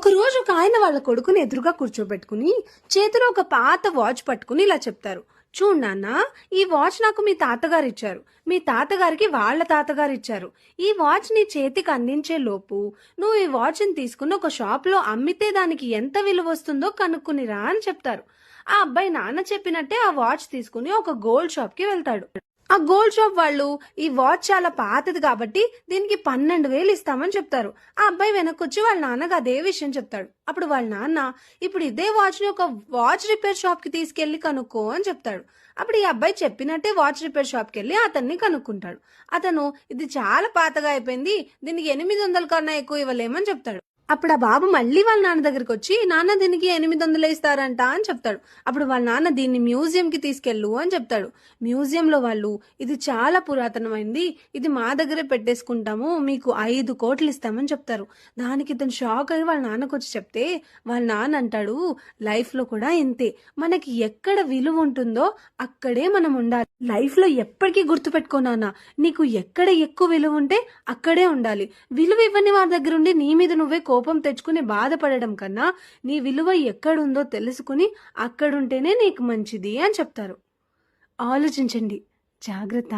ఒకరోజు ఒక ఆయన వాళ్ళ కొడుకుని ఎదురుగా కూర్చోబెట్టుకుని చేతిలో ఒక పాత వాచ్ పట్టుకుని ఇలా చెప్తారు. చూడు నాన్న, ఈ వాచ్ నాకు మీ తాతగారు ఇచ్చారు. మీ తాతగారికి వాళ్ళ తాతగారు ఇచ్చారు. ఈ వాచ్ నీ చేతికి అందించే లోపు నువ్వు ఈ వాచ్ని తీసుకుని ఒక షాప్ లో అమ్మితే దానికి ఎంత విలువ వస్తుందో కనుక్కునిరా అని చెప్తారు. ఆ అబ్బాయి నాన్న చెప్పినట్టే ఆ వాచ్ తీసుకుని ఒక గోల్డ్ షాప్ కి వెళ్తాడు. ఆ గోల్డ్ షాప్ వాళ్ళు ఈ వాచ్ చాలా పాతది కాబట్టి దీనికి 12,000 ఇస్తామని చెప్తారు. ఆ అబ్బాయి వెనక్కొచ్చి వాళ్ళ నాన్నకు అదే విషయం చెప్తాడు. అప్పుడు వాళ్ళ నాన్న, ఇప్పుడు ఇదే వాచ్ ని ఒక వాచ్ రిపేర్ షాప్ కి తీసుకెళ్లి కనుక్కో అని చెప్తాడు. అప్పుడు ఈ అబ్బాయి చెప్పినట్టే వాచ్ రిపేర్ షాప్ కి వెళ్ళి అతన్ని కనుక్కుంటాడు. అతను, ఇది చాలా పాతగా అయిపోయింది, దీనికి 800 కన్నా ఎక్కువ ఇవ్వలేమని చెప్తాడు. అప్పుడు ఆ బాబు మళ్ళీ వాళ్ళ నాన్న దగ్గరికి వచ్చి, నాన్న దీనికి 800 ఇస్తారంట అని చెప్తాడు. అప్పుడు వాళ్ళ నాన్న, దీన్ని మ్యూజియం కి తీసుకెళ్ళు అని చెప్తాడు. మ్యూజియంలో వాళ్ళు, ఇది చాలా పురాతనమైంది, ఇది మా దగ్గరే పెట్టేసుకుంటాము, మీకు 5 కోట్లు ఇస్తామని చెప్తారు. దానికి ఇతను షాక్ అయ్యి వాళ్ళ నాన్నకు వచ్చి చెప్తే వాళ్ళ నాన్న అంటాడు, లైఫ్ లో కూడా ఇంతే, మనకి ఎక్కడ విలువ ఉంటుందో అక్కడే మనం ఉండాలి. లైఫ్ లో ఎప్పటికీ గుర్తుపెట్టుకో నాన్న, నీకు ఎక్కడ ఎక్కువ విలువ ఉంటే అక్కడే ఉండాలి. విలువ ఇవ్వని వారి దగ్గర ఉండి నీ మీద నువ్వే కోపం తెచ్చుకుని బాధపడడం కన్నా నీ విలువ ఎక్కడుందో తెలుసుకుని అక్కడుంటేనే నీకు మంచిది అని చెప్తారు. ఆలోచించండి. జాగ్రత్త.